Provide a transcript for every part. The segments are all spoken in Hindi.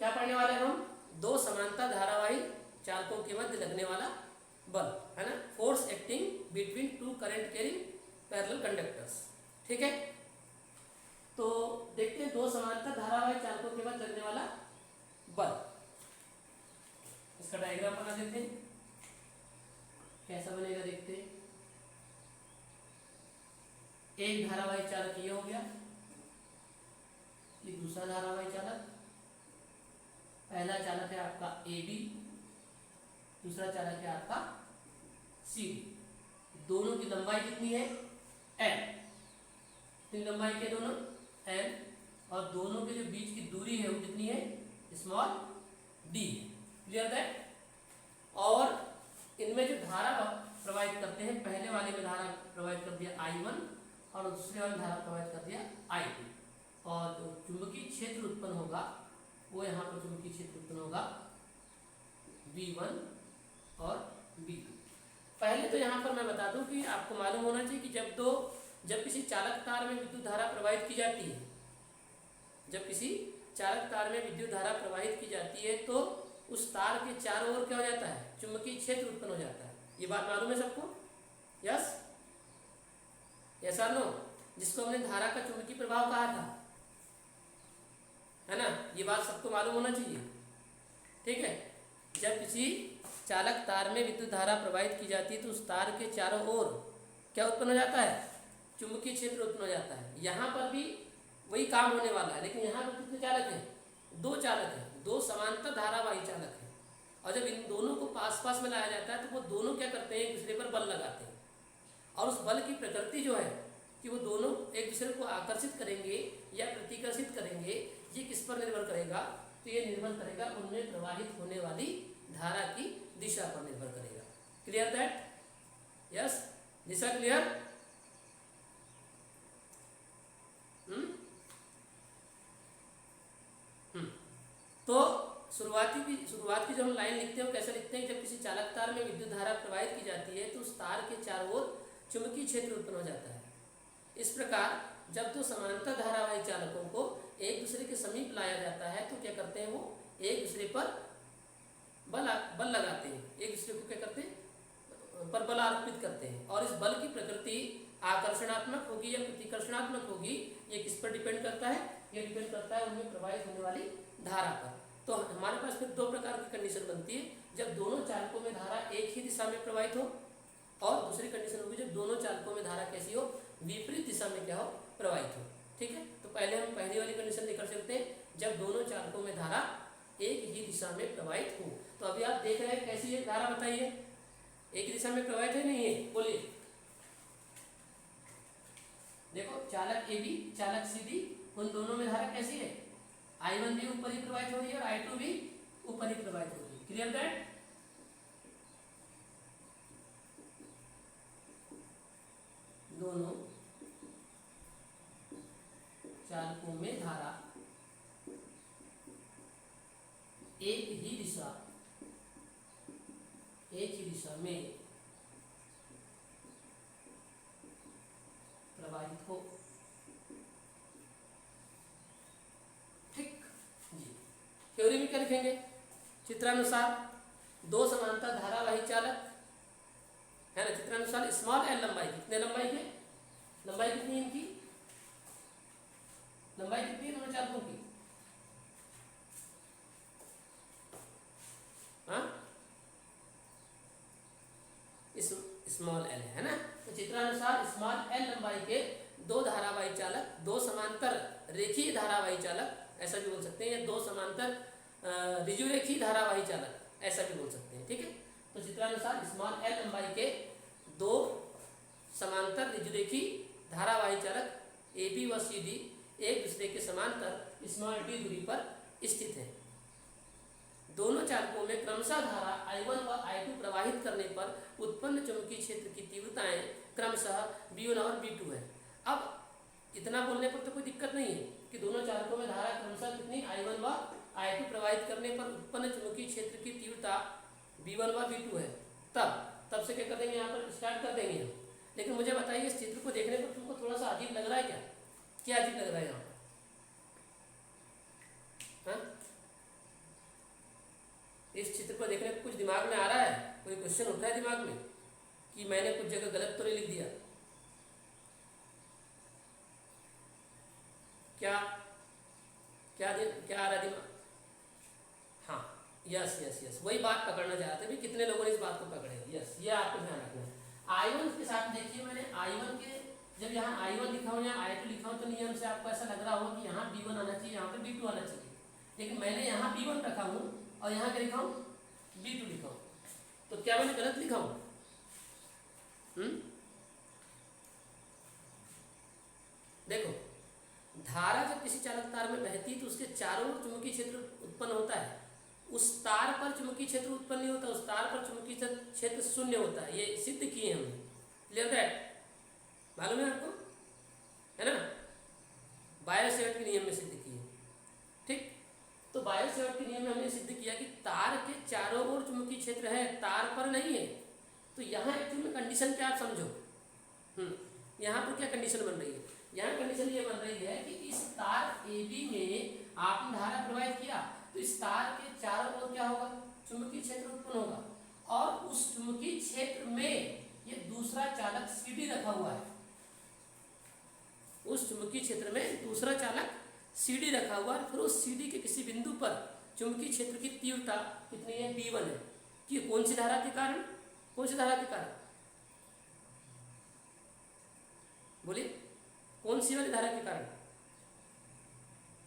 क्या पढ़ने वाले हैं हम? दो समांतर धारावाही चालकों के मध्य लगने वाला बल, है ना, force acting between two current carrying parallel conductors. ठीक है, तो देखते हैं दो समांतर धारावाही चालकों के मध्य लगने वाला बल। इसका डायग्राम बना देते हैं, कैसा बनेगा देखते हैं। एक धारावाही चालक ये हो गया, ये दूसरा धारावाही चालक। पहला चालक है आपका ए बी, दूसरा चालक है आपका सी डी। दोनों की लंबाई कितनी है? एल। कितनी लंबाई के दोनों? एल। और दोनों के जो बीच की दूरी है वो कितनी है? Small D. Clear that? और इनमें जो धारा प्रवाहित करते हैं, पहले वाले में धारा प्रवाहित कर दिया I1 और दूसरे वाले धारा प्रवाहित कर दिया I2। और जो चुंबकीय क्षेत्र उत्पन्न होगा वो यहाँ पर चुंबकीय क्षेत्र उत्पन्न होगा V1 और V2। पहले तो यहाँ पर मैं बता दूं कि आपको मालूम होना चाहिए कि जब किसी चालक तार में विद्युत धारा प्रवाहित की जाती है, जब किसी चालक तार में विद्युत धारा प्रवाहित की जाती है तो उस तार के चारों ओर क्या हो जाता है? चुंबकीय क्षेत्र उत्पन्न हो जाता है। ये बात मालूम है सबको? यस, यस और नो? जिसको हमने धारा का चुंबकीय प्रभाव कहा था, है ना, ये बात सबको मालूम होना चाहिए। ठीक है, जब किसी चालक तार में विद्युत धारा प्रवाहित की जाती है तो उस तार के चारों ओर क्या उत्पन्न हो जाता है? चुंबकीय क्षेत्र उत्पन्न हो जाता है। यहाँ पर भी वही काम होने वाला है, लेकिन यहाँ पर कितने चालक हैं? दो चालक हैं, दो समांतर धारावाही चालक हैं। और जब इन दोनों को पास पास में लाया जाता है तो वो दोनों क्या करते हैं? एक दूसरे पर बल लगाते हैं। और उस बल की प्रकृति जो है कि वो दोनों एक दूसरे को आकर्षित करेंगे या प्रतिकर्षित करेंगे, ये किस पर निर्भर करेगा? तो ये निर्भर करेगा उनमें प्रवाहित होने वाली धारा की दिशा पर निर्भर करेगा। Clear that? Yes, Disha clear? तो शुरुआत की जो हम लाइन लिखते हैं वो कैसे लिखते हैं? जब किसी चालक तार में विद्युत धारा प्रवाहित की जाती है तो उस तार के चारों ओर चुंबकीय क्षेत्र उत्पन्न हो जाता है। इस प्रकार जब दो समांतर धारावाही चालकों को एक दूसरे के समीप लाया जाता है तो क्या करते हैं? वो एक दूसरे पर बल लगाते हैं, एक दूसरे को क्या करते हैं? पर बल आरोपित करते हैं। और इस बल की प्रकृति आकर्षणात्मक होगी या प्रतिकर्षणात्मक होगी, ये किस पर डिपेंड करता है? ये डिपेंड करता है उनमें प्रवाहित होने वाली धारा पर। तो हमारे पास फिर दो प्रकार की कंडीशन बनती है, जब दोनों चालकों में धारा एक ही दिशा में प्रवाहित हो, और दूसरी कंडीशन होगी जब दोनों चालकों में धारा कैसी हो? विपरीत दिशा में क्या हो? प्रवाहित हो। ठीक है, तो पहले हम पहली वाली कंडीशन लेकर चलते हैं, जब दोनों चालकों में धारा एक ही दिशा में प्रवाहित हो। तो अभी आप देख रहे हैं कैसी है धारा, बताइए, एक ही दिशा में प्रवाहित है नहीं है? बोलिए। देखो, चालक ए बी, चालक सी डी, उन दोनों में धारा कैसी है? I1 भी ऊपर ही प्रवाहित हो रही है और I2 भी ऊपर ही प्रवाहित हो रही है। Clear that? दोनों चालकों में धारा एक ही दिशा में प्रवाहित हो। ठीक जी, थ्योरी में क्या लिखेंगे? चित्रानुसार दो समांतर धारावाही चालक है ना, चित्रानुसार स्मॉल एल लंबाई, कितने लंबाई के? लंबाई कितनी है इनकी? लंबाई कितनी है दोनों चालकों की? हाँ, स्मॉल एल है ना। तो चित्रानुसार स्मॉल एल लंबाई के दो धारावाही चालक, दो समांतर रेखीय धारावाही चालक ऐसा भी बोल सकते हैं, या दो समांतर ऋजुरेखीय धारावाही चालक ऐसा भी बोल सकते हैं। ठीक है, तो चित्रानुसार स्मॉल एल लंबाई के दो समांतर ऋजुरेखीय धारावाही चालक ए बी व सी डी एक दूसरे के समांतर स्मॉल डी दूरी पर स्थित है। दोनों चालकों में क्रमशः धारा I1 व I2 प्रवाहित करने पर उत्पन्न चुंबकीय क्षेत्र की तीव्रताएं क्रमशः V1 और V2 है। अब इतना बोलने पर तो कोई दिक्कत नहीं है कि दोनों चालकों में धारा क्रमशः कितनी I1 व I2 प्रवाहित करने पर उत्पन्न चुंबकीय क्षेत्र की तीव्रता V1 व V2 है। तब से क्या कर देंगे? यहाँ पर स्टार्ट कर देंगे हम। लेकिन मुझे बताइए, इस चित्र को देखने पर तुमको थोड़ा सा अजीब लग रहा है क्या? क्या अजीब लग रहा है यहाँ पर? हाँ, इस चित्र को देखने कुछ दिमाग में आ रहा है, कोई क्वेश्चन उठ रहा है दिमाग में कि मैंने कुछ जगह गलत तो नहीं लिख दिया? क्या क्या क्या आ रहा है दिमाग? हाँ, यस यस यस, वही बात पकड़ना चाहते हैं। कितने लोगों ने इस बात को पकड़े? यस, ये आपको ध्यान रखना है। I1 के साथ देखिए, मैंने I1 के जब यहाँ I1 लिखा हूँ या I2 लिखा हूँ तो नियम से आपको ऐसा लग रहा होगा कि यहाँ B1 आना चाहिए, यहाँ पे B2 आना चाहिए, लेकिन मैंने यहाँ B1 रखा हूँ और यहाँ क्या लिखा हूँ? B2 लिखा हूँ। तो क्या मैंने गलत लिखा हूँ? देखो, धारा जब किसी चालक तार में बहती है तो उसके चारों ओर चुंबकीय क्षेत्र उत्पन्न होता है। उस तार पर चुंबकीय क्षेत्र उत्पन्न नहीं होता, उस तार पर चुंबकीय क्षेत्र शून्य होता है। ये सिद्ध किए हमने, क्लियर दैट? मालूम है आपको, है ना? बायर-सेवर्ट के नियम में सिद्ध किए, ठीक? तो बायर-सेवर्ट के नियम में हमने सिद्ध किया कि तार के चारों ओर चुंबकीय क्षेत्र है, तार पर नहीं है। तो यहाँ एक्चुअली में कंडीशन क्या आप समझो। यहाँ पर क्या कंडीशन बन रही है? यहाँ कंडीशन ये बन रही है कि इस तार AB में आपने धारा प्रवाहित किया तो इस तार के चारों ओर क्या होगा? चुंबकीय क्षेत्र उत्पन्न होगा, और उस चुंबकीय क्षेत्र में ये दूसरा चालक CD रखा हुआ है। उस चुंबकीय क्षेत्र में दूसरा चालक CD रखा हुआ है। फिर उस CD के किसी बिंदु पर चुंबकीय क्षेत्र की तीव्रता कितनी है? B1 है। कि कौन सी धारा के कारण? कौन सी धारा के कारण? बोलिए, कौन सी वाली धारा के कारण?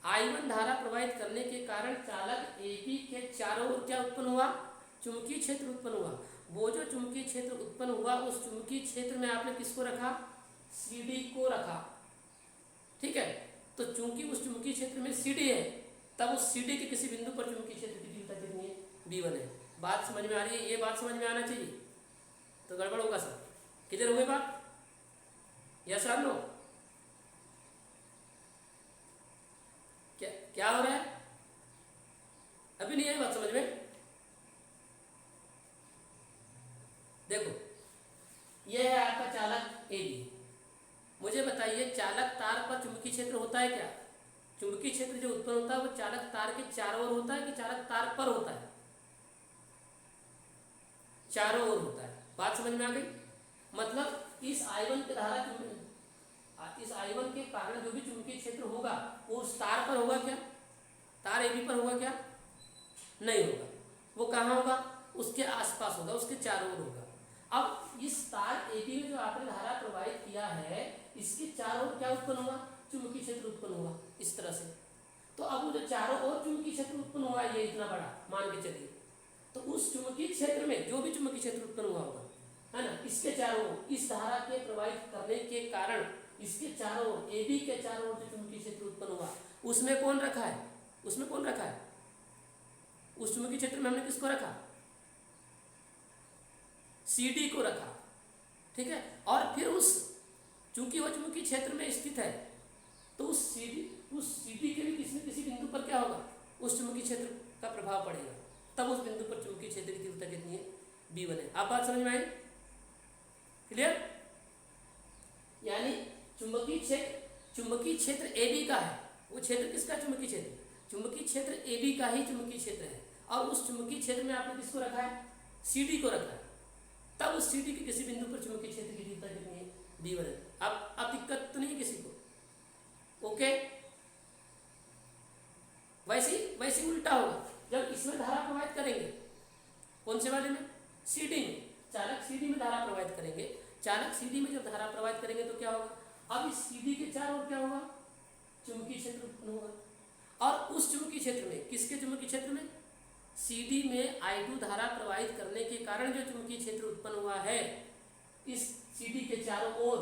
I1 धारा प्रवाहित करने के कारण चालक AB के चारों ओर क्या उत्पन्न हुआ? चुंबकीय क्षेत्र उत्पन्न हुआ। वो जो चुंबकीय क्षेत्र उत्पन्न हुआ, उस चुंबकीय क्षेत्र में आपने किसको रखा? CD को रखा, ठीक है? तो चूंकि उस चुंबकीय क्षेत्र में CD है, तब उस CD के किसी बिंदु पर चुंबकीय क्षेत्र की तीव्रता कितनी है? B1 है। बात समझ में आ रही है? ये बात समझ में आना चाहिए, तो गड़बड़ होगा सब। क्लियर हो गई बात? यस और नो? क्या हो रहा है? अभी नहीं है बात समझ में? देखो, यह है आपका चालक AB। मुझे बताइए, चालक तार पर चुंबकीय क्षेत्र होता है क्या? चुंबकीय क्षेत्र जो उत्पन्न होता है वो चालक तार के चारों ओर होता है कि चालक तार पर होता है? चारों ओर होता है। बात समझ में आ गई? मतलब इस I1 की धारा, इस I1 के कारण जो भी चुंबकीय क्षेत्र होगा वो उस तार पर होगा क्या? तार AB पर होगा क्या? नहीं होगा। वो कहाँ होगा? उसके आसपास होगा, उसके चारों ओर होगा। अब इस तार AB में जो आपने धारा प्रवाहित किया है, इसके चारों ओर क्या उत्पन्न हुआ? चुंबकीय क्षेत्र उत्पन्न हुआ, इस तरह से। तो अब वो जो चारों ओर चुंबकीय क्षेत्र उत्पन्न हुआ है, ये इतना बड़ा मान के चलिए, तो उस चुंबकीय क्षेत्र में जो भी चुंबकीय क्षेत्र उत्पन्न हुआ होगा, है ना, इसके चारों ओर इस धारा के प्रवाहित करने के कारण इसके चारों ओर, AB के चारों ओर जो चुंबकीय क्षेत्र उत्पन्न हुआ, उसमें कौन रखा है? उसमें कौन रखा है? उस चुंबकीय क्षेत्र में हमने किसको रखा? CD को रखा, ठीक है? और फिर उस, चूंकि वह चुंबकीय क्षेत्र में स्थित है, तो उस CD के भी किसी न किसी बिंदु पर क्या होगा? उस चुंबकीय क्षेत्र का प्रभाव पड़ेगा, तब उस बिंदु पर चुंबकीय क्षेत्र की तीव्रता कितनी है? B1 है। आप बात समझ में आई? क्लियर? यानी चुंबकीय क्षेत्र AB का है। वो क्षेत्र किसका? चुंबकीय क्षेत्र। चुंबकीय क्षेत्र AB का ही चुंबकीय क्षेत्र है, और उस चुंबकीय क्षेत्र में आपने किसको रखा है? CD को रखा है। तब उस CD के किसी बिंदु पर चुंबकीय क्षेत्र की तीव्रता कितनी है? B1 है। अब दिक्कत तो नहीं किसी को? ओके? वैसे उल्टा होगा। जब इसमें धारा प्रवाहित करेंगे, कौन से वाले में? CD में। चालक CD में धारा प्रवाहित करेंगे। चालक CD में जब धारा प्रवाहित करेंगे तो क्या होगा? अब इस CD के चारों ओर क्या होगा? चुंबकीय क्षेत्र उत्पन्न होगा, और उस चुंबकीय क्षेत्र में, किसके चुंबकीय क्षेत्र में? CD में I2 धारा प्रवाहित करने के कारण जो चुंबकीय क्षेत्र उत्पन्न हुआ है, इस CD के चारों ओर,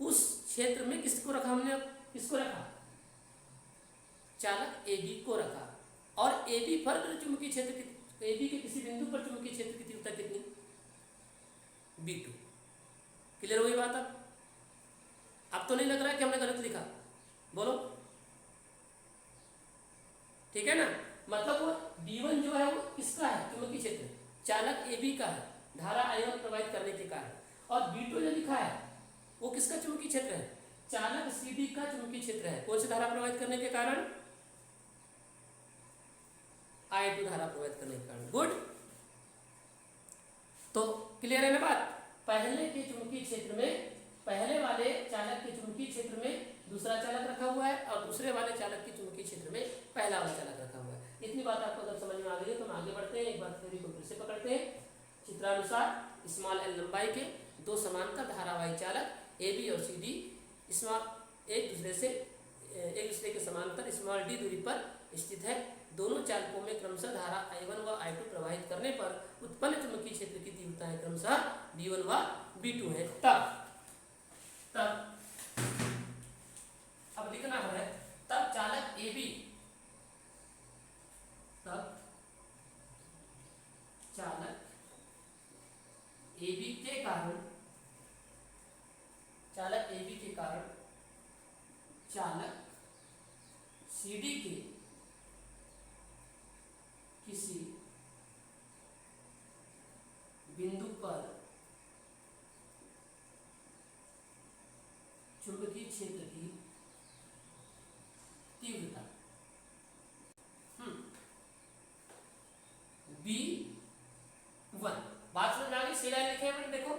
उस क्षेत्र में किसको रखा हमने? किसको रखा? चालक AB को रखा, और AB पर चुंबकीय क्षेत्र की, AB के किसी बिंदु पर चुंबकीय क्षेत्र की तीव्रता कितनी? B2। क्लियर हो गई बात? अब तो नहीं लग रहा है कि हमने गलत लिखा? बोलो, ठीक है ना? मतलब वो B1 जो है वो किसका है? चुंबकीय क्षेत्र चालक AB का है, धारा I1 प्रवाहित करने के कारण। और B2 जो लिखा है वो किसका चुंबकीय क्षेत्र है? चालक CD का चुंबकीय क्षेत्र है। कौन सी धारा प्रवाहित करने के कारण? I2 धारा प्रवाहित करने के कारण। गुड। तो क्लियर है ना बात। पहले के चुंबकीय क्षेत्र में, पहले वाले चालक के चुंबकीय क्षेत्र में दूसरा चालक रखा हुआ है और दूसरे वाले चालक के चुंबकीय क्षेत्र में पहला वाला चालक रखा हुआ है। इतनी बात आपको अगर समझ में आ गई है तो हम आगे बढ़ते हैं। एक बार थ्योरी को फिर से पकड़ते हैं। चित्रानुसार स्मॉल एल लंबाई के दो समांतर धारावाही चालक ए बी और सी डी एक दूसरे के समांतर स्मॉल डी दूरी पर स्थित है। दोनों चालकों में क्रमशः धारा I1 व I2 प्रवाहित करने पर उत्पन्न चुंबकीय क्षेत्र की तीव्रताएं क्रमशः B1 व B2 है। तब अब लिखना है, तब चालक AB, तब चालक AB के कारण, चालक AB के कारण चालक CD के किसी बिंदु पर चुंबकीय क्षेत्र की तीव्रता B1। बात समझ में आ गई। सीधा लिखे हैं, देखो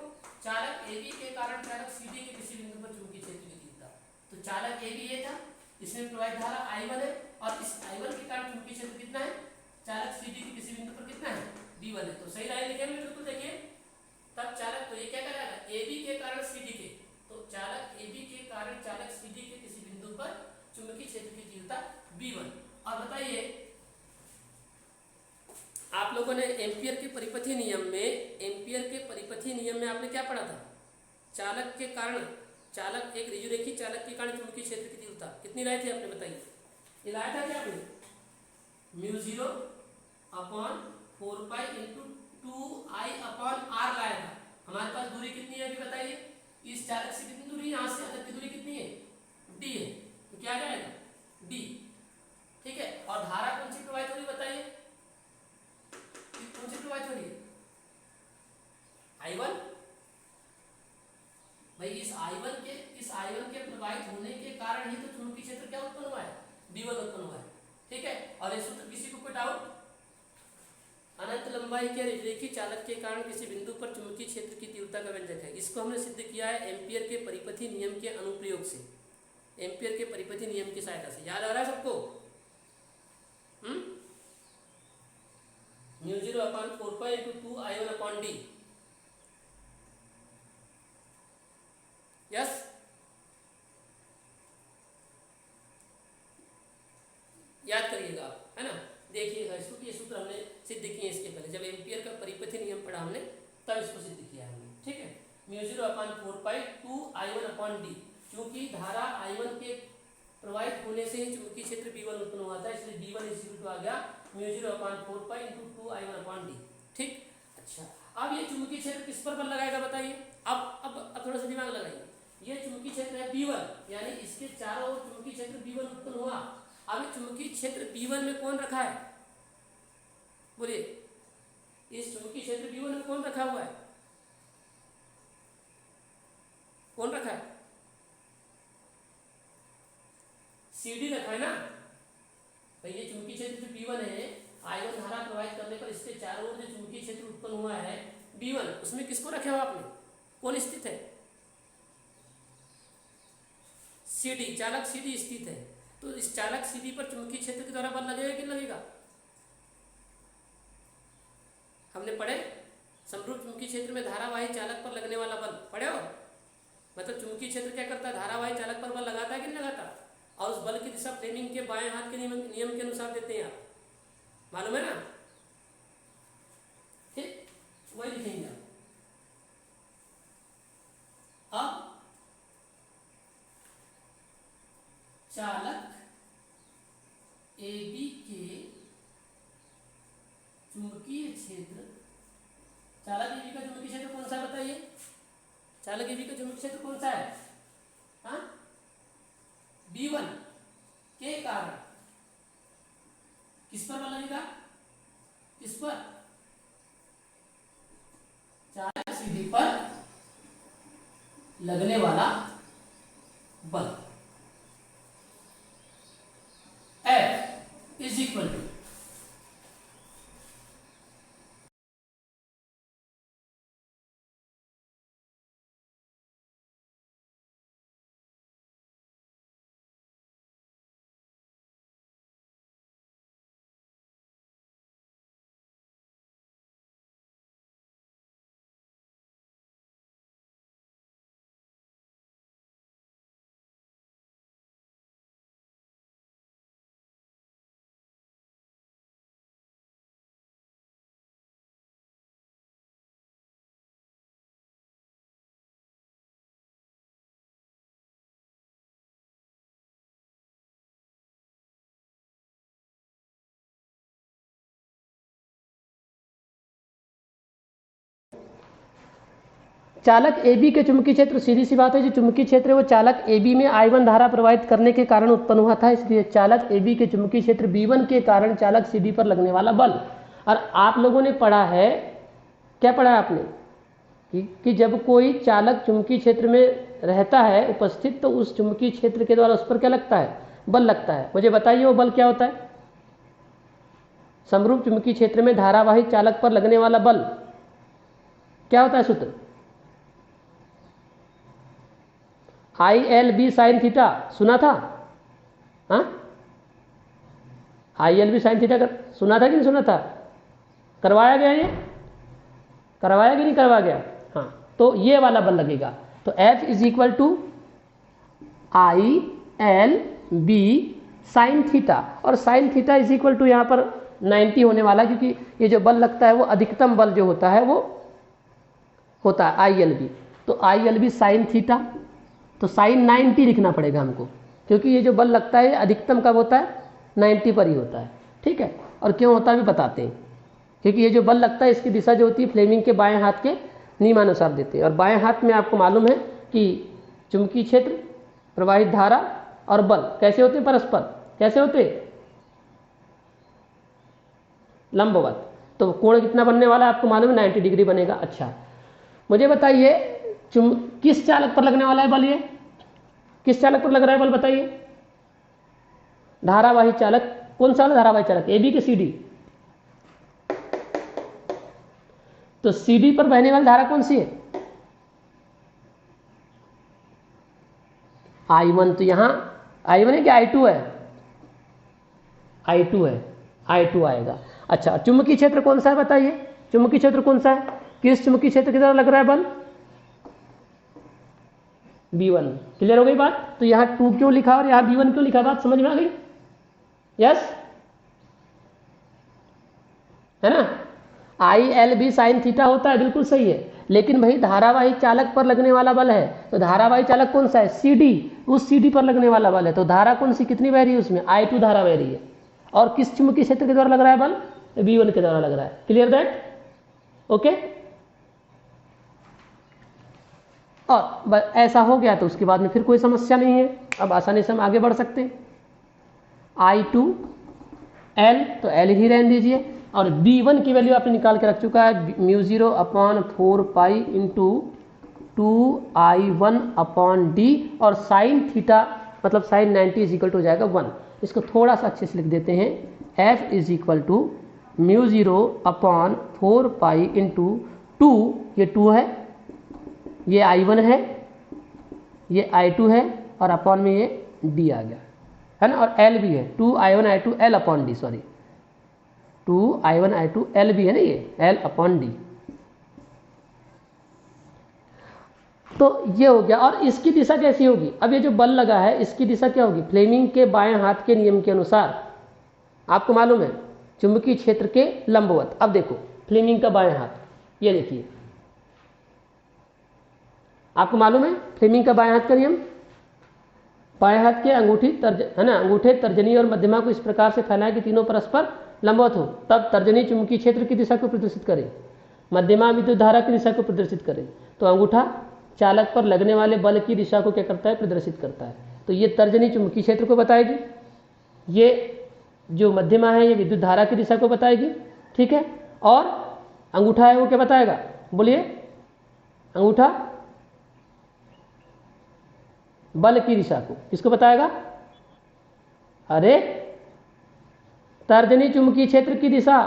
चालक AB के कारण चालक CD के किसी बिंदु पर चुंबकीय क्षेत्र की तीव्रता। तो चालक AB ये था, इसमें प्रवाहित धारा I1 है और इस I1 के कारण चुंबकीय क्षेत्र कितना है, चालक CD के किसी बिंदु पर कितना है, B1 है। तो सही लाइन लिखे हैं बिल्कुल। देखिए तब चालक, तो ये क्या करेगा, AB के कारण CD के, तो चालक AB के कारण चालक CD के किसी बिंदु पर चुंबकीय क्षेत्र की तीव्रता B1। और बताइए, आप लोगों ने एम्पियर के परिपथीय नियम में आपने क्या पढ़ा था, चालक के कारण, चालक एक ऋजुरेखी चालक के कारण चुंबकीय क्षेत्र की तीव्रता कितनी लाए थे आपने, बताइए। ये लाया था क्या आपने, μ0 अपॉन 4 इंटू 2I/r लाया था। हमारे पास दूरी कितनी है अभी बताइए, इस चालक से कितनी दूरी, यहाँ से तक की दूरी कितनी है, d है। तो क्या आ जाएगा, d। ठीक है, और धारा कौन सी प्रवाहित हो रही बताइए, कौन सी प्रवाहित हो रही है, I1। भाई इस I1 के प्रवाहित होने के कारण ही तो चुंबकीय क्षेत्र क्या उत्पन्न हुआ है, B1 उत्पन्न हुआ है। ठीक है, और ये सूत्र किसी को कोई डाउट, अनंत लंबाई के रेखीय चालक के कारण किसी बिंदु पर चुंबकीय क्षेत्र की तीव्रता का व्यंजक है। इसको हमने सिद्ध किया है एम्पियर के परिपथीय नियम के अनुप्रयोग से, एम्पियर के परिपथीय नियम की सहायता से। याद आ रहा है सबको, μ0 upon 4 into 2I1 upon d। Yes, याद करिएगा आप, है ना। देखिएगा इसको कि ये सूत्र हमने सिद्ध किए इसके पहले, जब एम्पियर का परिपथीय नियम पढ़ा हमने तब इसको सिद्ध किया हमने। ठीक है, μ0 अपॉन 4 2I1 अपॉन d। क्योंकि धारा I1 के प्रवाहित होने से ही चुंबकीय क्षेत्र B1 उत्पन्न हुआ था, इसलिए B1 इक्वल टू आ गया μ0 upon 4 into 2I1 upon d। ठीक, अच्छा अब ये चुंबकीय क्षेत्र किस पर बल लगाएगा बताइए। अब थोड़ा सा दिमाग लगाइए। ये चुंबकीय क्षेत्र है B1, यानी इसके चारों ओर चुंबकीय क्षेत्र B1 उत्पन्न हुआ। अब चुंबकीय क्षेत्र B1 में कौन रखा है, बोलिए, इस चुंबकीय क्षेत्र B1 में कौन रखा हुआ है, कौन रखा है, CD रखा है ना। तो ये चुंबकीय क्षेत्र जो B1 है, I1 धारा प्रवाहित करने पर इसके चारों ओर जो चुंबकीय क्षेत्र उत्पन्न हुआ है B1, उसमें किसको रखा हुआ आपने, कौन स्थित है, CD, चालक CD स्थित है। तो इस चालक CD पर चुंबकीय क्षेत्र के द्वारा बल लगेगा कि लगेगा, हमने पढ़े समरूप चुंबकीय क्षेत्र में धारावाही चालक पर लगने वाला बल पढ़े हो। मतलब चुंबकीय क्षेत्र क्या करता है, धारावाही चालक पर बल लगाता है कि नहीं लगाता, और उस बल की दिशा फ्लेमिंग के बाएं हाथ के नियम के अनुसार देते हैं आप, मालूम है ना। ठीक, वही लिखेंगे आप। अब चालक AB के चुंबकीय क्षेत्र, चालक AB का चुंबकीय क्षेत्र कौन सा बताइए, चालक AB का चुंबकीय क्षेत्र कौन सा है, हाँ, B1 के कारण किस पर बल लगेगा, किस पर, चालक CD पर लगने वाला बल F इज इक्वल टू चालक AB के चुंबकीय क्षेत्र, सीधी सी बात है, जो चुंबकीय क्षेत्र है वो चालक AB में I1 धारा प्रवाहित करने के कारण उत्पन्न हुआ था, इसलिए चालक AB के चुंबकीय क्षेत्र B1 के कारण चालक CD पर लगने वाला बल। और आप लोगों ने पढ़ा है, क्या पढ़ा है आपने कि जब कोई चालक चुंबकीय क्षेत्र में रहता है उपस्थित, तो उस चुंबकीय क्षेत्र के द्वारा उस पर क्या लगता है, बल लगता है। मुझे बताइए वो बल क्या होता है। समरूप चुंबकीय क्षेत्र में धारावाही चालक पर लगने वाला बल क्या होता है सूत्र? ILB साइन थीटा, सुना था? हाँ, ILB साइन थीटा सुना था कि नहीं सुना था? करवाया गया, ये करवाया कि नहीं करवाया गया? हाँ, तो ये वाला बल लगेगा। तो F is equal to ILB sine theta, और sine theta is equal to यहाँ पर 90 होने वाला है, क्योंकि ये जो बल लगता है वो अधिकतम बल जो होता है वो होता है ILB। तो ILB साइन थीटा, तो साइन 90 लिखना पड़ेगा हमको, क्योंकि ये जो बल लगता है अधिकतम कब होता है, 90 पर ही होता है। ठीक है, और क्यों होता है भी बताते हैं, क्योंकि ये जो बल लगता है इसकी दिशा जो होती है फ्लेमिंग के बाएं हाथ के नियमानुसार देते हैं। और बाएं हाथ में आपको मालूम है कि चुंबकीय क्षेत्र, प्रवाहित धारा और बल कैसे होते हैं, परस्पर कैसे होते हैं, लंबवत। तो कोण कितना बनने वाला है आपको मालूम है, 90 डिग्री बनेगा। अच्छा, मुझे बताइए किस चालक पर लगने वाला है बल, ये किस चालक पर लग रहा है बल बताइए? धारावाही चालक। कौन सा वाला धारावाही चालक, AB के CD? तो CD पर बहने वाली धारा कौन सी है? I1। तो यहां I1 है कि I2 है? I2 है, I2 आएगा। अच्छा, चुंबकीय क्षेत्र कौन सा है बताइए? चुंबकीय क्षेत्र कौन सा है, किस चुंबकीय क्षेत्र की तरह लग रहा है बल? B1। क्लियर हो गई बात? तो यहाँ 2 क्यों लिखा और यहाँ B1 क्यों लिखा, बात समझ में आ गई? यस, है ना? ILB साइन थीटा होता है, बिल्कुल सही है, लेकिन भाई धारावाही चालक पर लगने वाला बल है, तो धारावाही चालक कौन सा है, CD। उस CD पर लगने वाला बल है, तो धारा कौन सी कितनी बह रही है उसमें, I2 धारा बह रही है। और किस चुंबकीय क्षेत्र के द्वारा लग रहा है बल, B1 के द्वारा लग रहा है। Clear that? ओके। और ऐसा हो गया तो उसके बाद में फिर कोई समस्या नहीं है, अब आसानी से हम आगे बढ़ सकते हैं। I2 L, तो L ही रहने दीजिए, और B1 की वैल्यू आपने निकाल के रख चुका है, μ0/4π इंटू 2I1/d, और साइन थीटा मतलब साइन 90 इज इक्वल टू हो जाएगा 1। इसको थोड़ा सा अच्छे से लिख देते हैं, F is equal to μ0/4π into 2, ये 2 है, ये I1 है, ये I2 है, और अपॉन में ये D आ गया, है ना? और L भी है, 2I1I2 L/d, sorry 2I1I2 L भी है ना, ये L/d। तो ये हो गया। और इसकी दिशा कैसी होगी, अब ये जो बल लगा है इसकी दिशा क्या होगी, फ्लेमिंग के बाएं हाथ के नियम के अनुसार, आपको मालूम है चुंबकीय क्षेत्र के लंबवत। अब देखो फ्लेमिंग का बाएं हाथ, ये देखिए आपको मालूम है फ्लेमिंग का बाएं हाथ का नियम, बाएं हाथ के अंगूठी है ना, अंगूठे, तर्जनी और मध्यमा को इस प्रकार से फैलाएं कि तीनों परस्पर लंबवत हो, तब तर्जनी चुंबकीय क्षेत्र की दिशा को प्रदर्शित करे, मध्यमा विद्युत धारा की दिशा को प्रदर्शित करे, तो अंगूठा चालक पर लगने वाले बल की दिशा को क्या करता है, प्रदर्शित करता है। तो ये तर्जनी चुंबकीय क्षेत्र को बताएगी, ये जो मध्यमा है ये विद्युत धारा की दिशा को बताएगी, ठीक है, और अंगूठा है वो क्या बताएगा, बोलिए, अंगूठा बल की दिशा को किसको बताएगा, अरे तर्जनी चुंबकीय क्षेत्र की दिशा,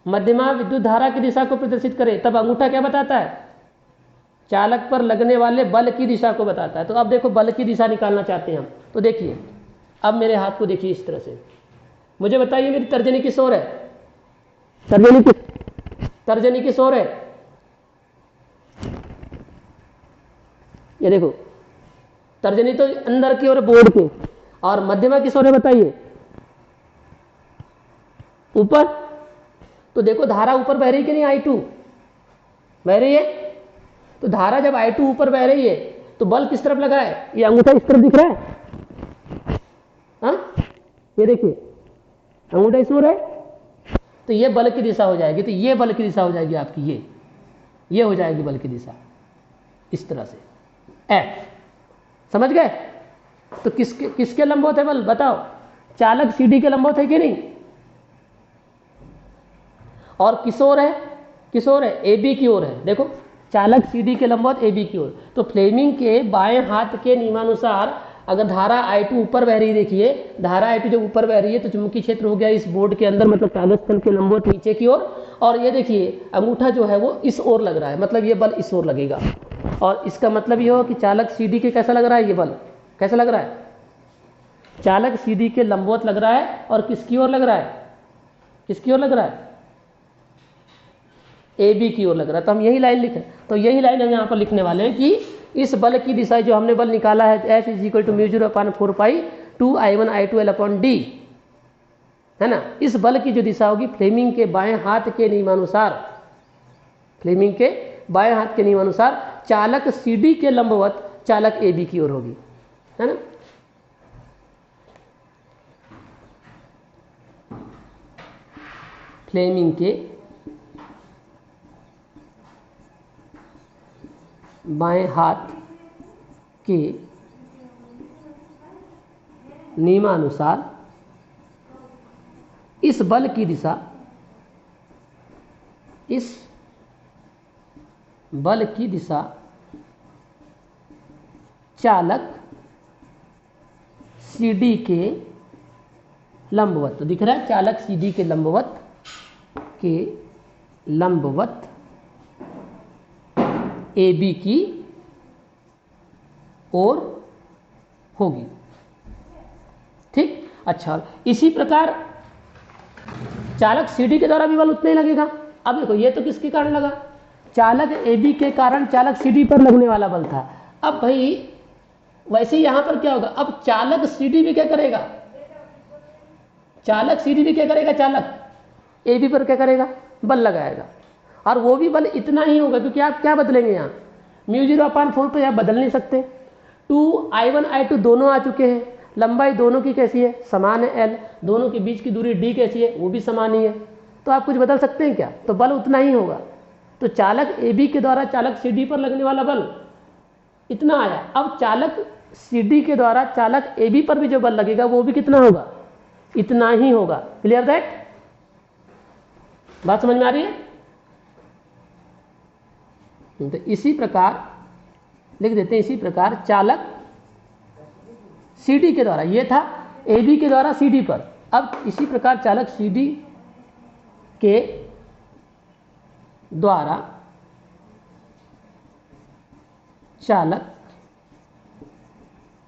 मध्यमा विद्युत धारा की दिशा को प्रदर्शित करे, तब अंगूठा क्या बताता है, चालक पर लगने वाले बल की दिशा को बताता है। तो अब देखो बल की दिशा निकालना चाहते हैं हम, तो देखिए अब मेरे हाथ को देखिए इस तरह से, मुझे बताइए मेरी तर्जनी किस ओर है, तर्जनी किस ओर है, ये देखो तर्जनी तो अंदर की ओर बोर्ड के, और मध्यमा किस ओर है बताइए, ऊपर। तो देखो धारा ऊपर बह रही कि नहीं, I2 बह रही है, तो धारा जब I2 ऊपर बह रही है तो बल किस तरफ लगा है, ये अंगूठा इस तरफ दिख रहा है, हाँ ये देखिए अंगूठा इस ओर है, तो ये बल की दिशा हो जाएगी, तो ये बल की दिशा हो जाएगी आपकी, ये हो जाएगी बल की दिशा इस तरह से, एफ। समझ गए? तो किसके किसके लंबवत है बल बताओ? चालक सीडी के लंबवत है कि नहीं? और किस ओर है? किस ओर है? ए बी की ओर है। देखो चालक सीडी के लंबवत ए बी की ओर। तो फ्लेमिंग के बाएं हाथ के नियमानुसार अगर धारा I2 ऊपर बह रही, देखिए धारा I2 जब ऊपर बह रही है तो चुंबकीय क्षेत्र हो गया इस बोर्ड के अंदर, मतलब कागज तल के लंबवत नीचे की ओर। और ये देखिए अंगूठा जो है वो इस ओर लग रहा है, मतलब ये बल इस ओर लगेगा। और इसका मतलब ये हो कि चालक सीडी के कैसा लग रहा है? ये बल कैसा लग रहा है? चालक सीडी के लंबवत लग रहा है। और किसकी ओर लग रहा है? किसकी ओर लग रहा है? ए बी की ओर लग रहा है। तो हम यही लाइन लिखें, तो यही लाइन हम यहाँ पर लिखने वाले हैं कि इस बल की दिशा जो हमने बल निकाला है F = μ0/4π 2I1I2L/d, है ना। इस बल की जो दिशा होगी फ्लेमिंग के बाएं हाथ के नियमानुसार, फ्लेमिंग के बाएं हाथ के नियमानुसार चालक सीडी के लंबवत चालक ए बी की ओर होगी, है ना। फ्लेमिंग के बाएं हाथ के नियमानुसार इस बल की दिशा, इस बल की दिशा चालक सीडी के लंबवत, तो दिख रहा है चालक सीडी के लंबवत ए बी की ओर होगी। ठीक, अच्छा इसी प्रकार चालक सीडी के द्वारा भी बल उतना ही लगेगा। अब देखो ये तो किसके कारण लगा? चालक ए बी के कारण चालक सीडी पर लगने वाला बल था। अब भाई वैसे ही यहां पर क्या होगा? अब चालक सीडी भी क्या करेगा? चालक सीडी भी क्या करेगा? चालक ए बी पर क्या करेगा? बल लगाएगा। और वो भी बल इतना ही होगा, क्योंकि आप क्या बदलेंगे यहाँ? μ0/4 पे आप बदल नहीं सकते। 2I1I2 दोनों आ चुके हैं, लंबाई दोनों की कैसी है? समान है L, दोनों के बीच की दूरी D कैसी है? वो भी समान ही है। तो आप कुछ बदल सकते हैं क्या? तो बल उतना ही होगा। तो चालक AB के द्वारा चालक CD पर लगने वाला बल इतना आया। अब चालक CD के द्वारा चालक AB पर भी जो बल लगेगा वो भी कितना होगा? इतना ही होगा। Clear that? बात समझ में आ रही है? तो इसी प्रकार लिख देते हैं, इसी प्रकार चालक CD के द्वारा, ये था AB के द्वारा CD पर, अब इसी प्रकार चालक CD के द्वारा चालक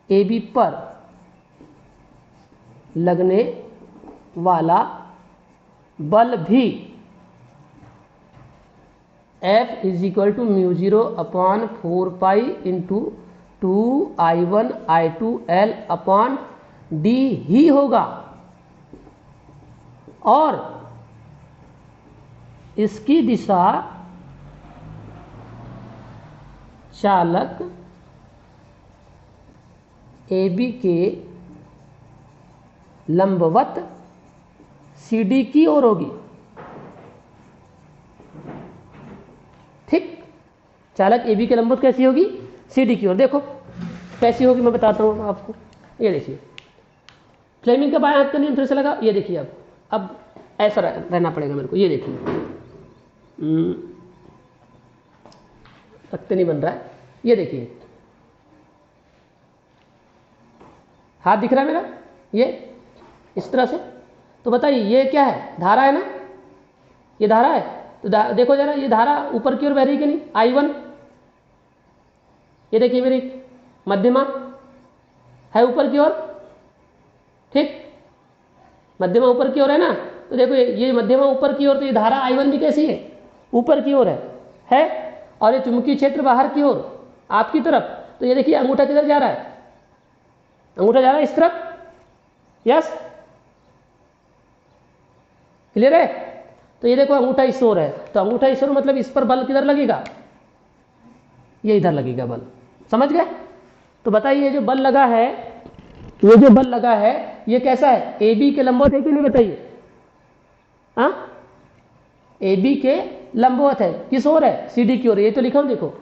AB पर लगने वाला बल भी F = μ0/4π × 2I1I2L/d ही होगा। और इसकी दिशा चालक AB के लंबवत CD की ओर होगी। ठीक, चालक AB के लंबवत कैसी होगी? CD की ओर। देखो कैसी होगी, मैं बताता हूँ आपको। ये देखिए फ्लेमिंग का बाएं हाथ का नियम फिर से लगा। ये देखिए अब ऐसा रहना पड़ेगा मेरे को। ये देखिए तख्ते नहीं बन रहा है। ये देखिए हाथ दिख रहा है मेरा, ये इस तरह से। तो बताइए ये क्या है? धारा है ना, ये धारा है। तो देखो जरा, ये धारा ऊपर की ओर बह रही कि नहीं? I1, ये देखिए मेरी मध्यमा है ऊपर की ओर। ठीक, मध्यमा ऊपर की ओर है ना। तो देखो ये मध्यमा ऊपर की ओर, तो ये धारा I1 भी कैसी है? ऊपर की ओर है। और ये चुंबकीय क्षेत्र बाहर की ओर आपकी तरफ। तो ये देखिए अंगूठा किधर जा रहा है? अंगूठा जा रहा है इस तरफ। यस, क्लियर है? तो ये देखो अंगूठा इस ओर है, तो अंगूठा इस ओर मतलब इस पर बल किधर लगेगा? ये इधर लगेगा बल। समझ गए? तो बताइए जो बल लगा है, ये जो बल लगा है ये कैसा है? AB के लंबवत है कि नहीं बताइए? हाँ, AB के लंबवत है, किस ओर है, CD की ओर। ये तो लिखा हूं, देखो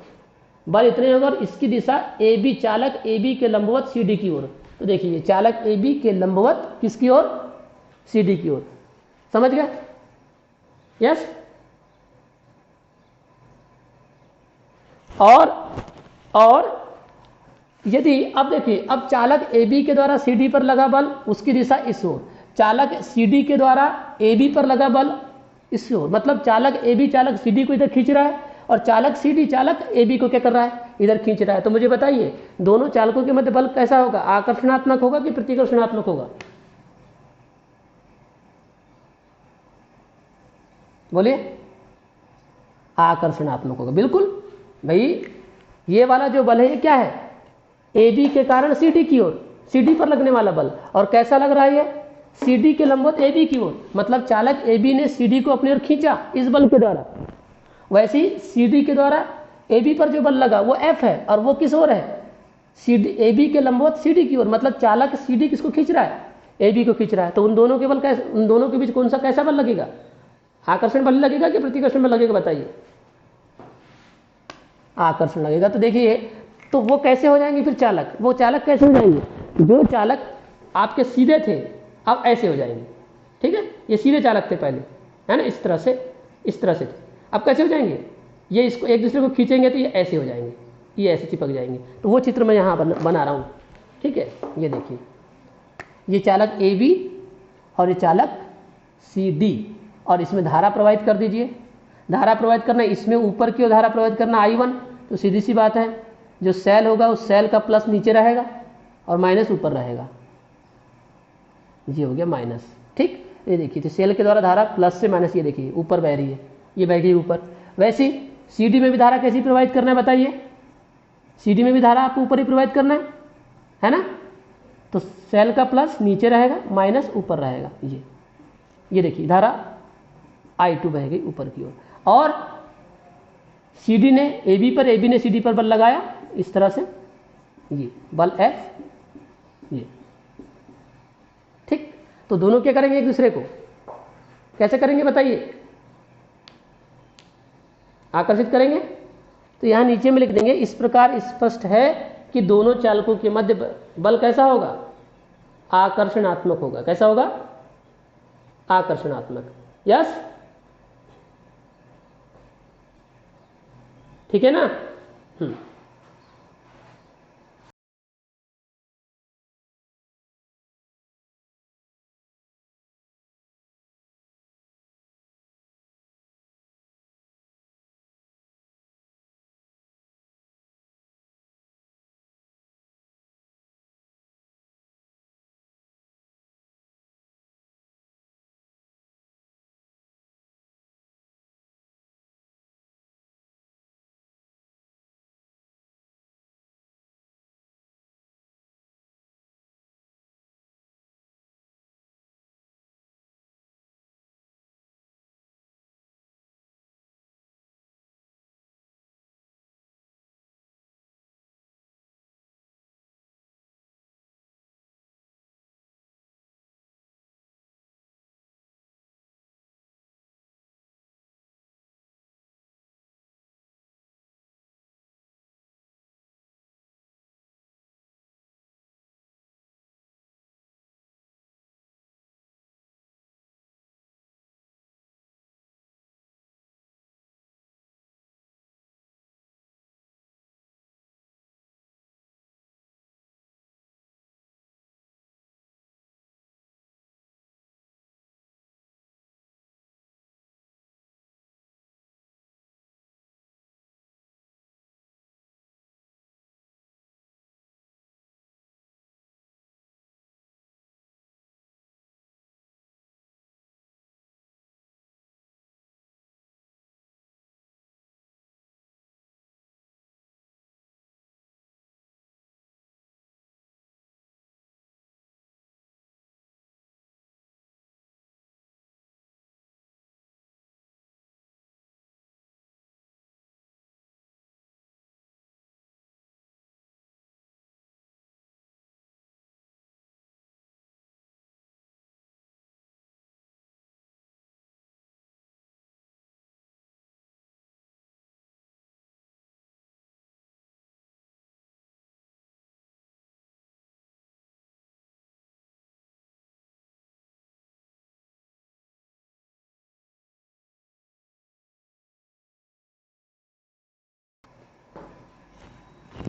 बल इतने होगा और इसकी दिशा AB, चालक AB के लंबवत CD की ओर। तो देखिए चालक AB के लंबवत किसकी ओर, CD की ओर। समझ गए? यस। और यदि अब देखिए, अब चालक AB के द्वारा CD पर लगा बल, उसकी दिशा इस ओर। चालक CD के द्वारा AB पर लगा बल इस ओर, मतलब चालक AB चालक CD को इधर खींच रहा है और चालक CD चालक AB को क्या कर रहा है, इधर खींच रहा है। तो मुझे बताइए दोनों चालकों के मध्य बल कैसा होगा, आकर्षणात्मक होगा कि प्रतिकर्षणात्मक होगा? बोलिए। आकर्षणात्मक होगा, बिल्कुल भाई। ये वाला जो बल है ये क्या है, AB के कारण CD की ओर, CD पर लगने वाला बल। और कैसा लग रहा है ये, CD के लंबवत AB की ओर, मतलब चालक AB ने CD को अपनी ओर खींचा इस बल के द्वारा। वैसे ही CD के द्वारा AB पर जो बल लगा वो F है, और वो किस ओर है, AB के लंबवत CD की ओर, मतलब चालक CD किसको खींच रहा है, AB को खींच रहा है। तो उन दोनों के बल कैसे, उन दोनों के बीच कौन सा कैसा बल लगेगा, आकर्षण बल लगेगा कि प्रतिकर्षण बल लगेगा, बताइए। आकर्षण लगेगा। तो देखिए, तो वो कैसे हो जाएंगे फिर चालक, वो चालक कैसे हो जाएंगे, जो चालक आपके सीधे थे अब ऐसे हो जाएंगे, ठीक है। ये सीधे चालक थे पहले, है ना, इस तरह से, इस तरह से थे। अब कैसे हो जाएंगे, ये इसको एक दूसरे को खींचेंगे तो ये ऐसे हो जाएंगे, ये ऐसे चिपक जाएंगे। तो वो चित्र मैं यहाँ बना रहा हूँ, ठीक है। ये देखिए, ये चालक AB और ये चालक CD, और इसमें धारा प्रवाहित कर दीजिए। धारा प्रवाहित करना, इसमें ऊपर की ओर धारा प्रवाहित करना I1, तो सीधी सी बात है जो सेल होगा उस सेल का प्लस नीचे रहेगा और माइनस ऊपर रहेगा। ये हो गया माइनस, ठीक। ये देखिए, तो सेल के द्वारा धारा प्लस से माइनस, ये देखिए ऊपर बह रही है, ये बह गई ऊपर। वैसे CD में भी धारा कैसी प्रवाहित करना है, बताइए। CD में भी धारा आपको ऊपर ही प्रवाहित करना है ना। तो सेल का प्लस नीचे रहेगा, माइनस ऊपर रहेगा। ये देखिए धारा I2 बह गई ऊपर की ओर। और CD ने AB पर, AB ने CD पर बल लगाया इस तरह से, ये बल F, ये ठीक। तो दोनों क्या करेंगे, एक दूसरे को कैसे करेंगे बताइए, आकर्षित करेंगे। तो यहां नीचे में लिख देंगे, इस प्रकार स्पष्ट है कि दोनों चालकों के मध्य बल कैसा होगा, आकर्षणात्मक होगा। कैसा होगा, आकर्षणात्मक। यस, ठीक है ना।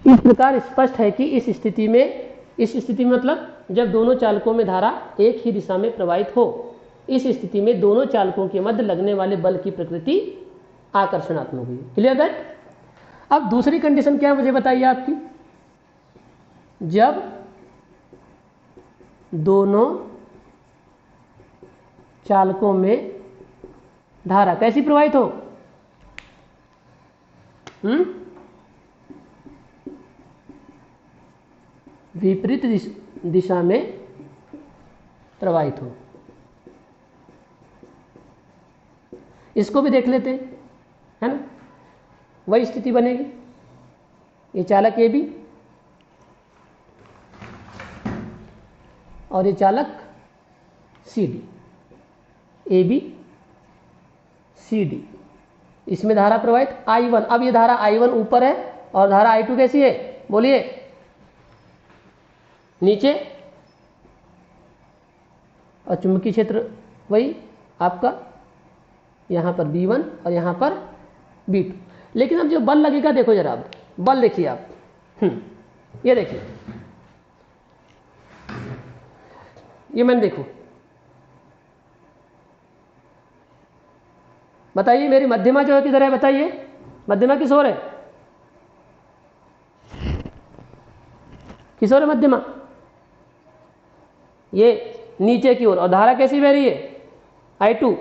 इस प्रकार स्पष्ट है कि इस स्थिति में मतलब जब दोनों चालकों में धारा एक ही दिशा में प्रवाहित हो, इस स्थिति में दोनों चालकों के मध्य लगने वाले बल की प्रकृति आकर्षणात्मक हुई। Clear that? अब दूसरी कंडीशन क्या है मुझे बताइए आपकी। जब दोनों चालकों में धारा कैसी प्रवाहित हो? विपरीत दिशा में प्रवाहित हो। इसको भी देख लेते हैं, है ना? वही स्थिति बनेगी। ये चालक ए बी और ये चालक C D, A B C D, इसमें धारा प्रवाहित I1। अब ये धारा I1 ऊपर है और धारा I2 कैसी है? बोलिए, नीचे। और चुंबकीय क्षेत्र वही आपका यहां पर B1 और यहां पर B2। लेकिन अब जो बल लगेगा देखो जरा, आप बल देखिए आप, ये देखिए, ये मैंने देखो, बताइए मेरी मध्यमा जो है किधर है? बताइए, मध्यमा किस ओर है? किस ओर है मध्यमा? ये नीचे की ओर। और धारा कैसी बह रही है? I2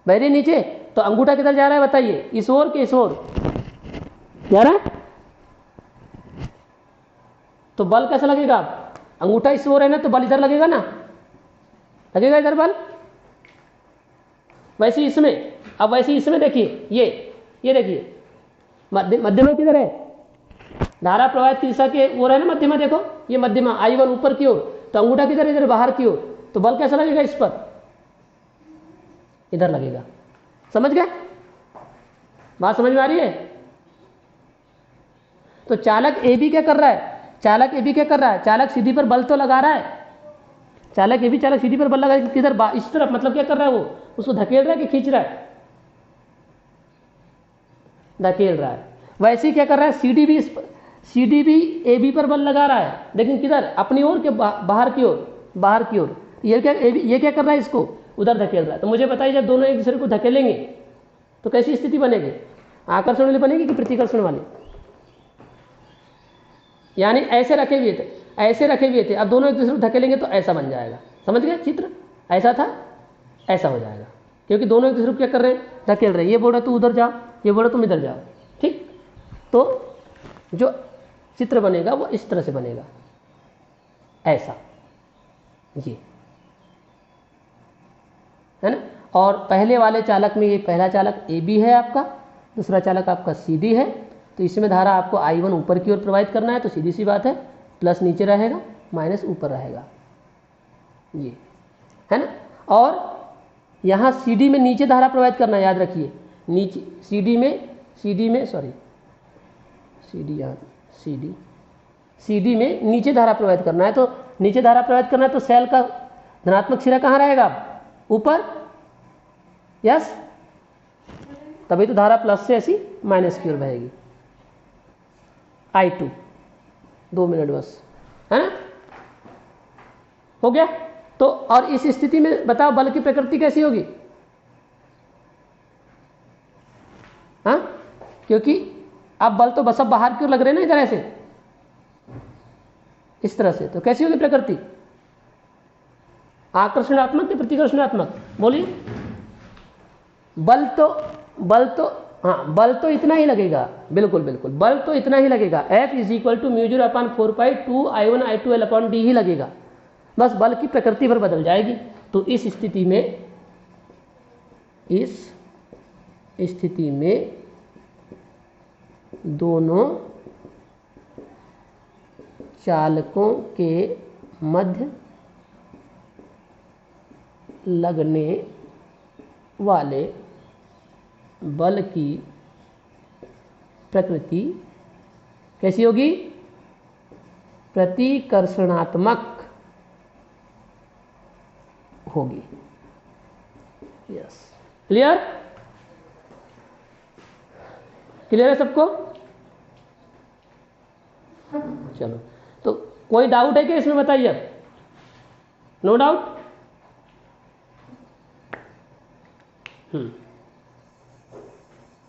बह रही है नीचे। तो अंगूठा किधर जा रहा है बताइए? इस ओर के इस ओर जा रहा है। तो बल कैसा लगेगा? अंगूठा इस ओर है ना, तो बल इधर लगेगा ना, लगेगा इधर बल। वैसे इसमें, अब वैसे इसमें देखिए, ये देखिए मध्यमा किधर है? धारा प्रवाहित की दिशा के ओर है ना मध्यमा। देखो ये मध्यमा I1 ऊपर की ओर, तो अंगूठा किधर? इधर बाहर की ओर। तो बल कैसा लगेगा इस पर? इधर लगेगा। समझ गए? बात समझ में आ रही है? तो चालक ए बी क्या कर रहा है? चालक ए बी क्या कर रहा है? चालक सीधी पर बल तो लगा रहा है। चालक ए बी चालक सीधी पर बल लगा किधर? इस तरफ। मतलब क्या कर रहा है वो? उसको धकेल रहा है कि खींच रहा है? धकेल रहा है। वैसे ही क्या कर रहा है? सीडी भी ए बी पर बल लगा रहा है, लेकिन किधर? अपनी ओर के बाहर की ओर, बाहर की ओर। ये क्या कर रहा है? इसको उधर धकेल रहा है। तो मुझे बताइए, जब दोनों एक दूसरे को धकेलेंगे तो कैसी स्थिति बनेगी? आकर्षण वाली बनेगी कि प्रतिकर्षण वाली? यानी ऐसे रखे हुए थे, अब दोनों एक दूसरे को धकेलेंगे तो ऐसा बन जाएगा। समझ गए? चित्र ऐसा था, ऐसा हो जाएगा, क्योंकि दोनों एक दूसरे को क्या कर रहे हैं? धकेल रहे हैं। ये बोल रहा तू उधर जाओ, ये बोल रहा तुम इधर जाओ। ठीक, तो जो चित्र बनेगा वो इस तरह से बनेगा, ऐसा, ये है ना। और पहले वाले चालक में ये पहला चालक ए बी है आपका, दूसरा चालक आपका सी डी है। तो इसमें धारा आपको I1 ऊपर की ओर प्रवाहित करना है, तो सीधी सी बात है, प्लस नीचे रहेगा, माइनस ऊपर रहेगा, ये है ना। और यहाँ सी डी में नीचे धारा प्रवाहित करना है, याद रखिए, नीचे सी डी में नीचे धारा प्रवाहित करना है। तो नीचे धारा प्रवाहित करना है, तो सेल का धनात्मक सिरा कहाँ रहेगा? ऊपर। यस, तभी तो धारा प्लस से ऐसी माइनस की ओर बहेगी। I2, 2 मिनट बस, है ना, हो गया। तो और इस स्थिति में बताओ बल की प्रकृति कैसी होगी? हाँ, क्योंकि अब बल तो बस अब बाहर की ओर लग रहे हैं ना, इधर ऐसे, इस तरह से। तो कैसी होगी प्रकृति? आकर्षणात्मक कि प्रतिकर्षणात्मक? बोलिए। बल तो इतना ही लगेगा, बिल्कुल बिल्कुल, बल तो इतना ही लगेगा। F = μ0/4π2 I1I2L/d ही लगेगा, बस बल की प्रकृति पर बदल जाएगी। तो इस स्थिति में दोनों चालकों के मध्य लगने वाले बल की प्रकृति कैसी होगी? प्रतिकर्षणात्मक होगी। Yes, clear? क्लियर है सबको? चलो, तो कोई डाउट है क्या इसमें, बताइए आप। No doubt?